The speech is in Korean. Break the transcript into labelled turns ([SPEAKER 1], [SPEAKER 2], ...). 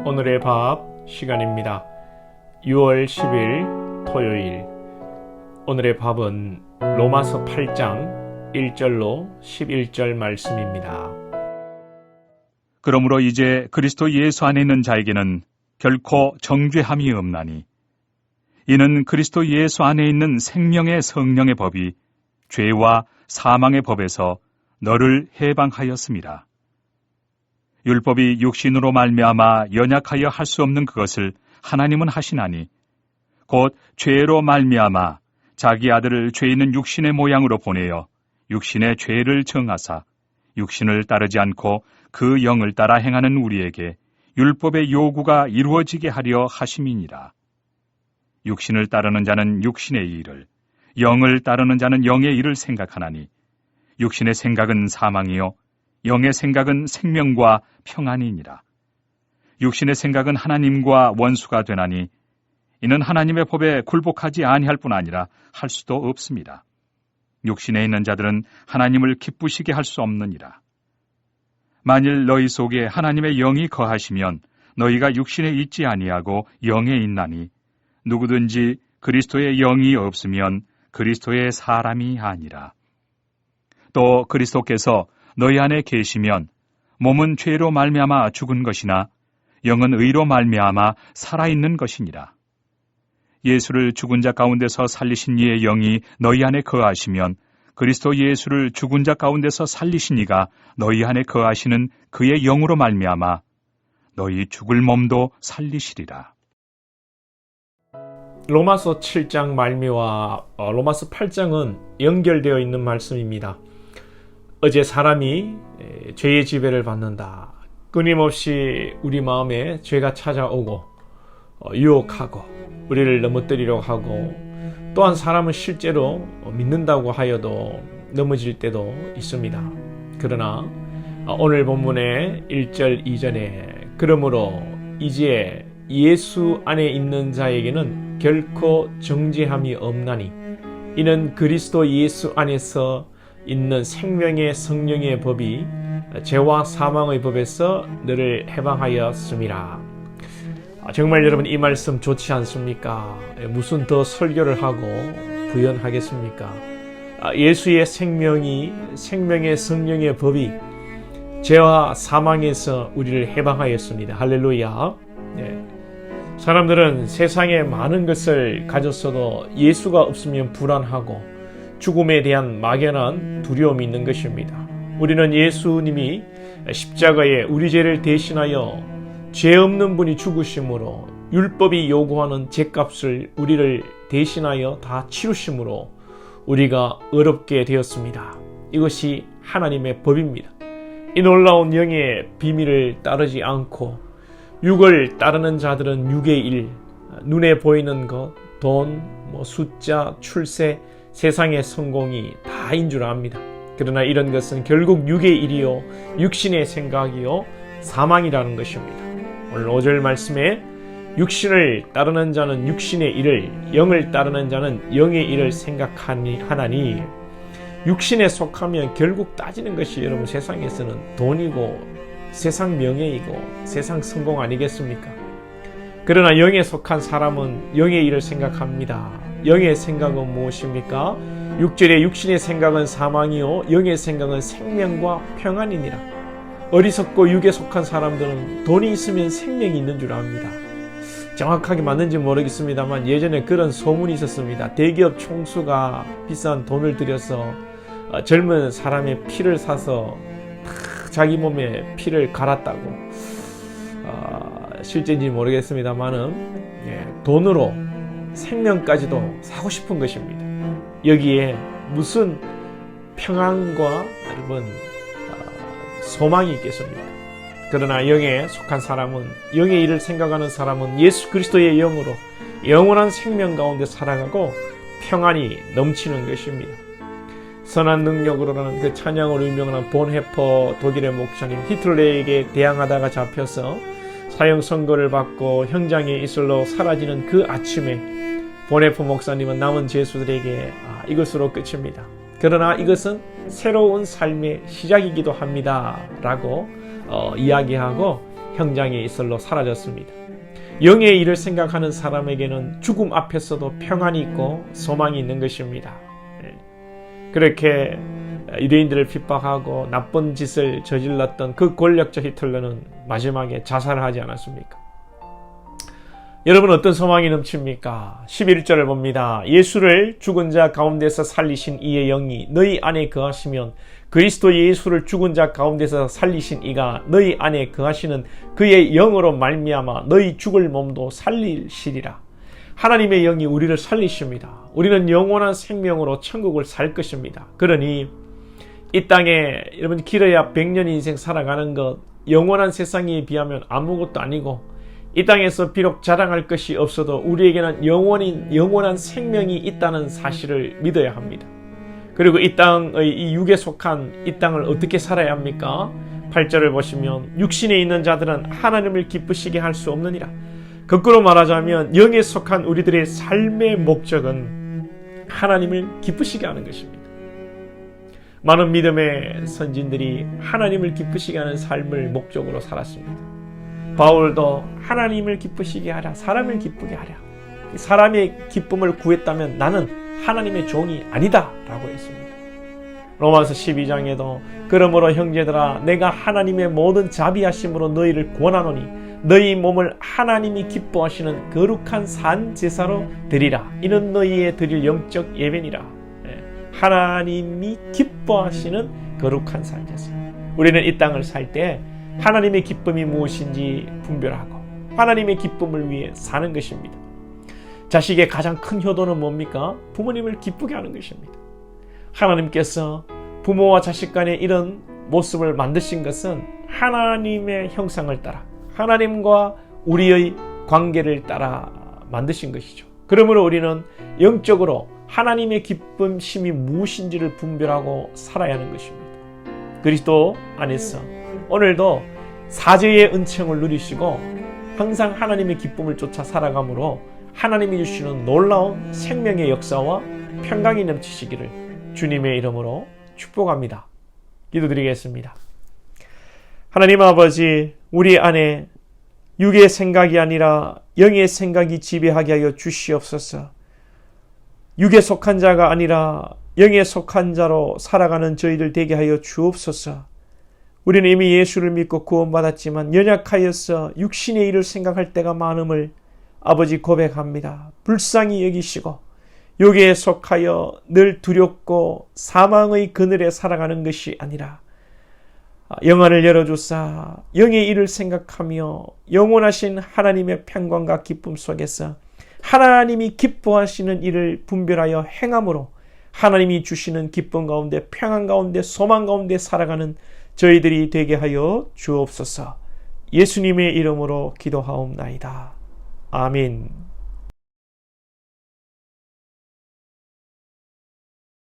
[SPEAKER 1] 오늘의 밥 시간입니다. 6월 10일 토요일. 오늘의 밥은 로마서 8장 1절로 11절 말씀입니다.
[SPEAKER 2] 그러므로 이제 그리스도 예수 안에 있는 자에게는 결코 정죄함이 없나니 이는 그리스도 예수 안에 있는 생명의 성령의 법이 죄와 사망의 법에서 너를 해방하였습니다. 율법이 육신으로 말미암아 연약하여 할 수 없는 그것을 하나님은 하시나니 곧 죄로 말미암아 자기 아들을 죄 있는 육신의 모양으로 보내어 육신의 죄를 정하사 육신을 따르지 않고 그 영을 따라 행하는 우리에게 율법의 요구가 이루어지게 하려 하심이니라. 육신을 따르는 자는 육신의 일을, 영을 따르는 자는 영의 일을 생각하나니 육신의 생각은 사망이요 영의 생각은 생명과 평안이니라. 육신의 생각은 하나님과 원수가 되나니 이는 하나님의 법에 굴복하지 아니할 뿐 아니라 할 수도 없습니다. 육신에 있는 자들은 하나님을 기쁘시게 할 수 없느니라. 만일 너희 속에 하나님의 영이 거하시면 너희가 육신에 있지 아니하고 영에 있나니 누구든지 그리스도의 영이 없으면 그리스도의 사람이 아니라. 또 그리스도께서 너희 안에 계시면 몸은 죄로 말미암아 죽은 것이나 영은 의로 말미암아 살아있는 것이니라. 예수를 죽은 자 가운데서 살리신 이의 영이 너희 안에 거하시면 그리스도 예수를 죽은 자 가운데서 살리신 이가 너희 안에 거하시는 그의 영으로 말미암아 너희 죽을 몸도 살리시리라.
[SPEAKER 1] 로마서 7장 말미와 로마서 8장은 연결되어 있는 말씀입니다. 어제 사람이 죄의 지배를 받는다. 끊임없이 우리 마음에 죄가 찾아오고 유혹하고 우리를 넘어뜨리려고 하고, 또한 사람은 실제로 믿는다고 하여도 넘어질 때도 있습니다. 그러나 오늘 본문의 1절 2절에 그러므로 이제 예수 안에 있는 자에게는 결코 정죄함이 없나니 이는 그리스도 예수 안에서 있는 생명의 성령의 법이 죄와 사망의 법에서 너를 해방하였음이라. 정말 여러분, 이 말씀 좋지 않습니까? 무슨 더 설교를 하고 부연하겠습니까? 예수의 생명이, 생명의 성령의 법이 죄와 사망에서 우리를 해방하였습니다. 할렐루야. 네. 사람들은 세상에 많은 것을 가졌어도 예수가 없으면 불안하고 죽음에 대한 막연한 두려움이 있는 것입니다. 우리는 예수님이 십자가에 우리 죄를 대신하여 죄 없는 분이 죽으심으로, 율법이 요구하는 죄값을 우리를 대신하여 다 치루심으로 우리가 의롭게 되었습니다. 이것이 하나님의 법입니다. 이 놀라운 영의 비밀을 따르지 않고 육을 따르는 자들은 육의 일, 눈에 보이는 것, 돈, 숫자, 출세, 세상의 성공이 다인 줄 압니다. 그러나 이런 것은 결국 육의 일이요 육신의 생각이요 사망이라는 것입니다. 오늘 5절 말씀에 육신을 따르는 자는 육신의 일을, 영을 따르는 자는 영의 일을 생각하나니, 육신에 속하면 결국 따지는 것이 여러분 세상에서는 돈이고 세상 명예이고 세상 성공 아니겠습니까? 그러나 영에 속한 사람은 영의 일을 생각합니다. 영의 생각은 무엇입니까? 6절에 육신의 생각은 사망이요 영의 생각은 생명과 평안이니라. 어리석고 육에 속한 사람들은 돈이 있으면 생명이 있는 줄 압니다. 정확하게 맞는지 모르겠습니다만 예전에 그런 소문이 있었습니다. 대기업 총수가 비싼 돈을 들여서 젊은 사람의 피를 사서 자기 몸에 피를 갈았다고. 실제인지 모르겠습니다만은 돈으로 생명까지도 사고 싶은 것입니다. 여기에 무슨 평안과 여러분 소망이 있겠습니까? 그러나 영에 속한 사람은, 영의 일을 생각하는 사람은 예수 그리스도의 영으로 영원한 생명 가운데 살아가고 평안이 넘치는 것입니다. 선한 능력으로라는 그 찬양으로 유명한 본헤퍼 독일의 목사님, 히틀러에게 대항하다가 잡혀서 사형 선고를 받고 현장에 있을로 사라지는 그 아침에 본헤퍼 목사님은 남은 죄수들에게 이것으로 끝입니다. 그러나 이것은 새로운 삶의 시작이기도 합니다 라고 이야기하고 현장에 이슬러 사라졌습니다. 영의 일을 생각하는 사람에게는 죽음 앞에서도 평안이 있고 소망이 있는 것입니다. 그렇게 유대인들을 핍박하고 나쁜 짓을 저질렀던 그 권력자 히틀러는 마지막에 자살을 하지 않았습니까? 여러분 어떤 소망이 넘칩니까? 11절을 봅니다. 예수를 죽은 자 가운데서 살리신 이의 영이 너희 안에 거하시면 그리스도 예수를 죽은 자 가운데서 살리신 이가 너희 안에 거하시는 그의 영으로 말미암아 너희 죽을 몸도 살리시리라. 하나님의 영이 우리를 살리십니다. 우리는 영원한 생명으로 천국을 살 것입니다. 그러니 이 땅에 여러분 길어야 100년 인생 살아가는 것 영원한 세상에 비하면 아무것도 아니고 이 땅에서 비록 자랑할 것이 없어도 우리에게는 영원한 생명이 있다는 사실을 믿어야 합니다. 그리고 이 땅의 이 육에 속한 이 땅을 어떻게 살아야 합니까? 8절을 보시면 육신에 있는 자들은 하나님을 기쁘시게 할 수 없느니라. 거꾸로 말하자면 영에 속한 우리들의 삶의 목적은 하나님을 기쁘시게 하는 것입니다. 많은 믿음의 선진들이 하나님을 기쁘시게 하는 삶을 목적으로 살았습니다. 바울도 하나님을 기쁘시게 하라, 사람을 기쁘게 하라. 사람의 기쁨을 구했다면 나는 하나님의 종이 아니다 라고 했습니다. 로마서 12장에도 그러므로 형제들아 내가 하나님의 모든 자비하심으로 너희를 권하노니 너희 몸을 하나님이 기뻐하시는 거룩한 산 제사로 드리라. 이는 너희의 드릴 영적 예배니라. 하나님이 기뻐하시는 거룩한 산 제사. 우리는 이 땅을 살 때 하나님의 기쁨이 무엇인지 분별하고 하나님의 기쁨을 위해 사는 것입니다. 자식의 가장 큰 효도는 뭡니까? 부모님을 기쁘게 하는 것입니다. 하나님께서 부모와 자식 간의 이런 모습을 만드신 것은 하나님의 형상을 따라 하나님과 우리의 관계를 따라 만드신 것이죠. 그러므로 우리는 영적으로 하나님의 기쁨심이 무엇인지를 분별하고 살아야 하는 것입니다. 그리스도 안에서 오늘도 사죄의 은총을 누리시고 항상 하나님의 기쁨을 쫓아 살아가므로 하나님이 주시는 놀라운 생명의 역사와 평강이 넘치시기를 주님의 이름으로 축복합니다. 기도드리겠습니다. 하나님 아버지, 우리 안에 육의 생각이 아니라 영의 생각이 지배하게 하여 주시옵소서. 육에 속한 자가 아니라 영에 속한 자로 살아가는 저희들 되게 하여 주옵소서. 우리는 이미 예수를 믿고 구원받았지만 연약하여서 육신의 일을 생각할 때가 많음을 아버지 고백합니다. 불쌍히 여기시고 여기에 속하여 늘 두렵고 사망의 그늘에 살아가는 것이 아니라 영안을 열어주사 영의 일을 생각하며 영원하신 하나님의 평강과 기쁨 속에서 하나님이 기뻐하시는 일을 분별하여 행함으로 하나님이 주시는 기쁨 가운데 평안 가운데 소망 가운데 살아가는 저희들이 되게 하여 주옵소서. 예수님의 이름으로 기도하옵나이다. 아멘.